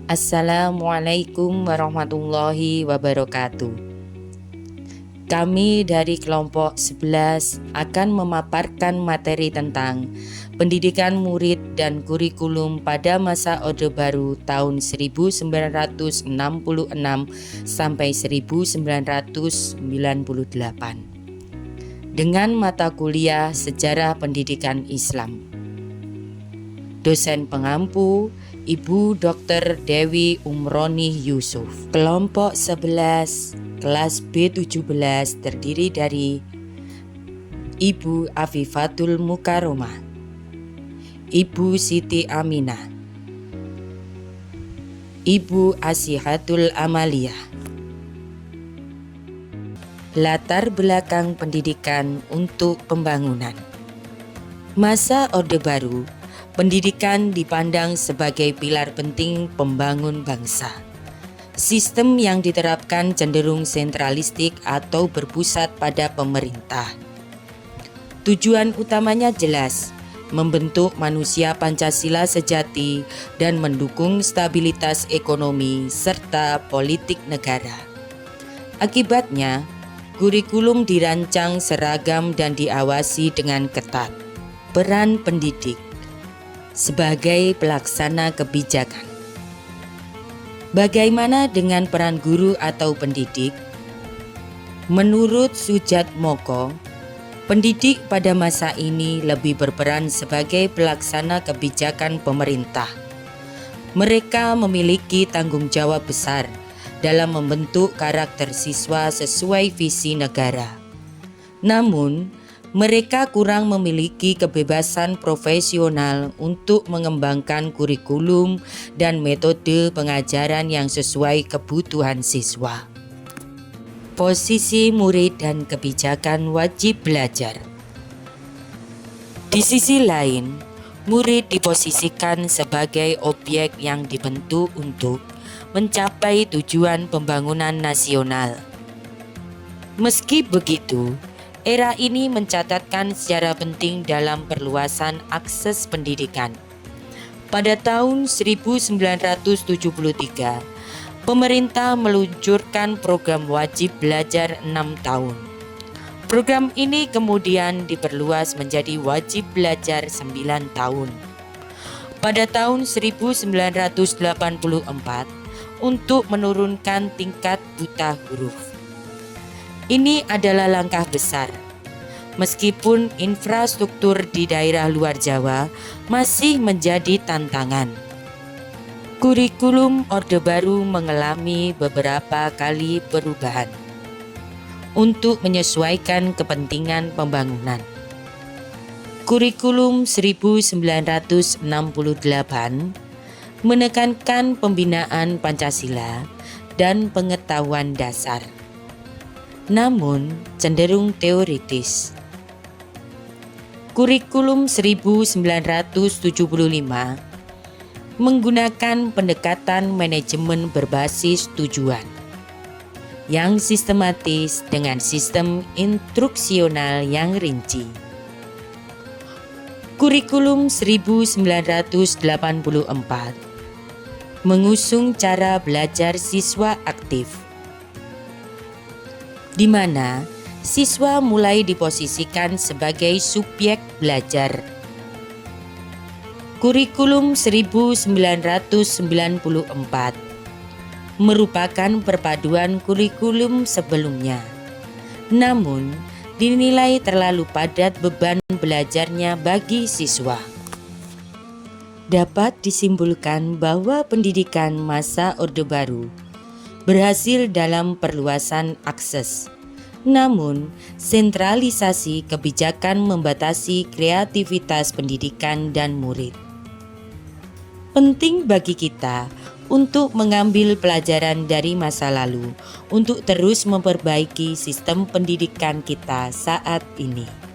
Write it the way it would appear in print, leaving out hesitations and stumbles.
Assalamualaikum warahmatullahi wabarakatuh. Kami dari kelompok 11 akan memaparkan materi tentang pendidikan murid dan kurikulum pada masa Orde Baru tahun 1966 sampai 1998 dengan mata kuliah Sejarah Pendidikan Islam. Dosen pengampu Ibu Dr. Dewi Umroni Yusuf. Kelompok 11 kelas B17 terdiri dari Ibu Afifatul Mukaromah, Ibu Siti Aminah, Ibu Asihatul Amaliyah. Latar belakang pendidikan untuk pembangunan. Masa Orde Baru, pendidikan dipandang sebagai pilar penting pembangun bangsa. Sistem yang diterapkan cenderung sentralistik atau berpusat pada pemerintah. Tujuan utamanya jelas, membentuk manusia Pancasila sejati dan mendukung stabilitas ekonomi serta politik negara. Akibatnya, kurikulum dirancang seragam dan diawasi dengan ketat. Peran pendidik sebagai pelaksana kebijakan. Bagaimana dengan peran guru atau pendidik? Menurut Sujatmoko, pendidik pada masa ini lebih berperan sebagai pelaksana kebijakan pemerintah. Mereka memiliki tanggung jawab besar dalam membentuk karakter siswa sesuai visi negara. Namun, mereka kurang memiliki kebebasan profesional untuk mengembangkan kurikulum dan metode pengajaran yang sesuai kebutuhan siswa. Posisi murid dan kebijakan wajib belajar. Di sisi lain, murid diposisikan sebagai objek yang dibentuk untuk mencapai tujuan pembangunan nasional. Meski begitu, era ini mencatatkan secara penting dalam perluasan akses pendidikan. Pada tahun 1973, pemerintah meluncurkan program wajib belajar 6 tahun. Program ini kemudian diperluas menjadi wajib belajar 9 tahun. Pada tahun 1984, untuk menurunkan tingkat buta huruf. Ini adalah langkah besar, meskipun infrastruktur di daerah luar Jawa masih menjadi tantangan. Kurikulum Orde Baru mengalami beberapa kali perubahan untuk menyesuaikan kepentingan pembangunan. Kurikulum 1968 menekankan pembinaan Pancasila dan pengetahuan dasar, namun cenderung teoritis. Kurikulum 1975 menggunakan pendekatan manajemen berbasis tujuan yang sistematis dengan sistem instruksional yang rinci. Kurikulum 1984 mengusung cara belajar siswa aktif, di mana siswa mulai diposisikan sebagai subjek belajar. Kurikulum 1994 merupakan perpaduan kurikulum sebelumnya, namun dinilai terlalu padat beban belajarnya bagi siswa. Dapat disimpulkan bahwa pendidikan masa Orde Baru berhasil dalam perluasan akses, namun sentralisasi kebijakan membatasi kreativitas pendidikan dan murid. Penting bagi kita untuk mengambil pelajaran dari masa lalu untuk terus memperbaiki sistem pendidikan kita saat ini.